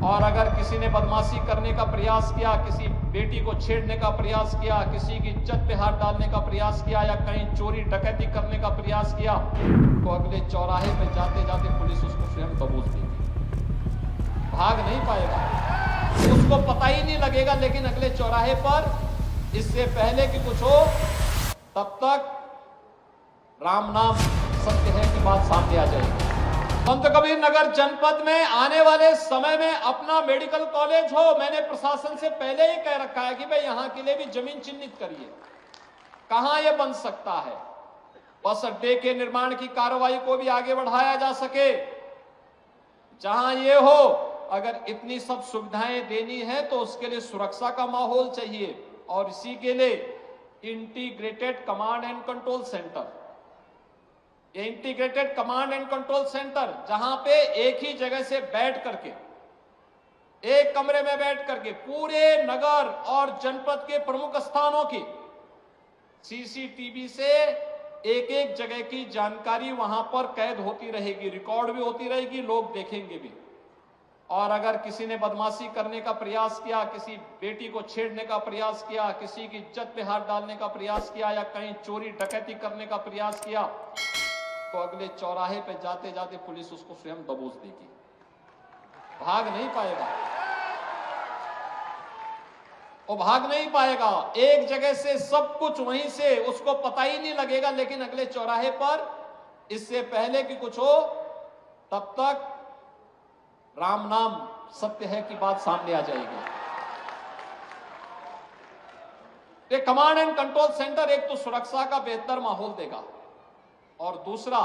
और अगर किसी ने बदमाशी करने का प्रयास किया, किसी बेटी को छेड़ने का प्रयास किया, किसी की इज्जत पे हाथ डालने का प्रयास किया या कहीं चोरी डकैती करने का प्रयास किया, तो अगले चौराहे पे जाते जाते पुलिस उसको स्वयं दबोच देगी। भाग नहीं पाएगा, उसको पता ही नहीं लगेगा, लेकिन अगले चौराहे पर इससे पहले कि कुछ हो तब तक राम नाम सत्य है की बात सामने आ जाएगी। संत कबीर नगर जनपद में आने वाले समय में अपना मेडिकल कॉलेज हो, मैंने प्रशासन से पहले ही कह रखा है कि भाई यहां के लिए भी जमीन चिन्हित करिए, कहां यह बन सकता है। बस अड्डे के निर्माण की कार्रवाई को भी आगे बढ़ाया जा सके, जहां ये हो। अगर इतनी सब सुविधाएं देनी है तो उसके लिए सुरक्षा का माहौल चाहिए, और इसी के लिए integrated command and control centre, integrated command and control centre, जहां पे एक ही जगह से बैठ करके, एक कमरे में बैठ करके पूरे नगर और जनपद के प्रमुख स्थानों की सीसीटीवी से एक एक जगह की जानकारी वहां पर कैद होती रहेगी, रिकॉर्ड भी होती रहेगी, लोग देखेंगे भी। और अगर किसी ने बदमाशी करने का प्रयास किया, किसी बेटी को छेड़ने का प्रयास किया, किसी की इज्जत पे हाथ डालने का प्रयास किया या कहीं चोरी डकैती करने का प्रयास किया, तो अगले चौराहे पे जाते जाते पुलिस उसको स्वयं दबोच देगी। भाग नहीं पाएगा, वो भाग नहीं पाएगा। एक जगह से सब कुछ वहीं से उसको पता ही नहीं लगेगा, लेकिन अगले चौराहे पर इससे पहले कि कुछ हो तब तक राम नाम सत्य है की बात सामने आ जाएगी। ये कमांड एंड कंट्रोल सेंटर एक तो सुरक्षा का बेहतर माहौल देगा, और दूसरा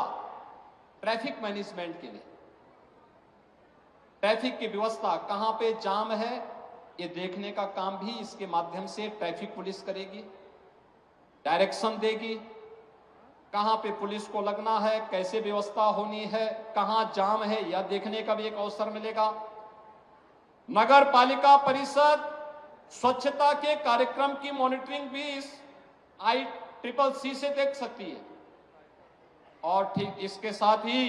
ट्रैफिक मैनेजमेंट के लिए, ट्रैफिक की व्यवस्था कहां पे जाम है ये देखने का काम भी इसके माध्यम से ट्रैफिक पुलिस करेगी, डायरेक्शन देगी, कहां पे पुलिस को लगना है, कैसे व्यवस्था होनी है, कहां जाम है यह देखने का भी एक अवसर मिलेगा। नगर पालिका परिषद स्वच्छता के कार्यक्रम की मॉनिटरिंग भी इस ICCC से देख सकती है। और ठीक इसके साथ ही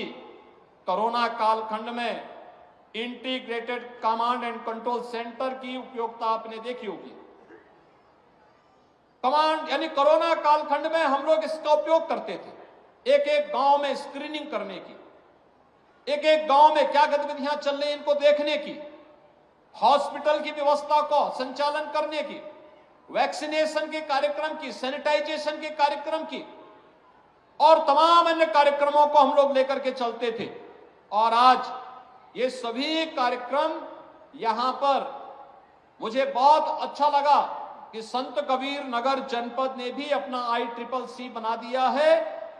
कोरोना कालखंड में integrated command and control centre की उपयोगिता आपने देखी होगी। कमांड यानी कोरोना कालखंड में हम लोग इसका उपयोग करते थे, एक एक गांव में स्क्रीनिंग करने की, एक एक गांव में क्या गतिविधियां चल रही इनको देखने की, हॉस्पिटल की व्यवस्था को संचालन करने की, वैक्सीनेशन के कार्यक्रम की, सैनिटाइजेशन के कार्यक्रम की और तमाम अन्य कार्यक्रमों को हम लोग लेकर के चलते थे। और आज ये सभी कार्यक्रम यहां पर मुझे बहुत अच्छा लगा कि संत कबीर नगर जनपद ने भी अपना ICCC बना दिया है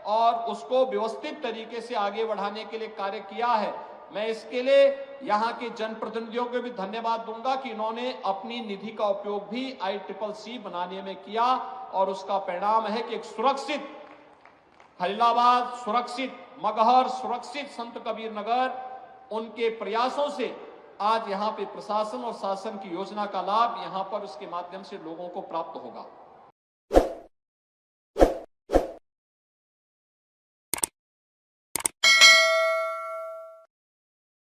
और उसको व्यवस्थित तरीके से आगे बढ़ाने के लिए कार्य किया है। मैं इसके लिए यहां के जनप्रतिनिधियों को भी धन्यवाद दूंगा कि इन्होंने अपनी निधि का उपयोग भी ICCC बनाने में किया, और उसका परिणाम है कि एक सुरक्षित खलीलाबाद, सुरक्षित मगहर, सुरक्षित संत कबीर नगर, उनके प्रयासों से आज यहां पे प्रशासन और शासन की योजना का लाभ यहां पर उसके माध्यम से लोगों को प्राप्त होगा।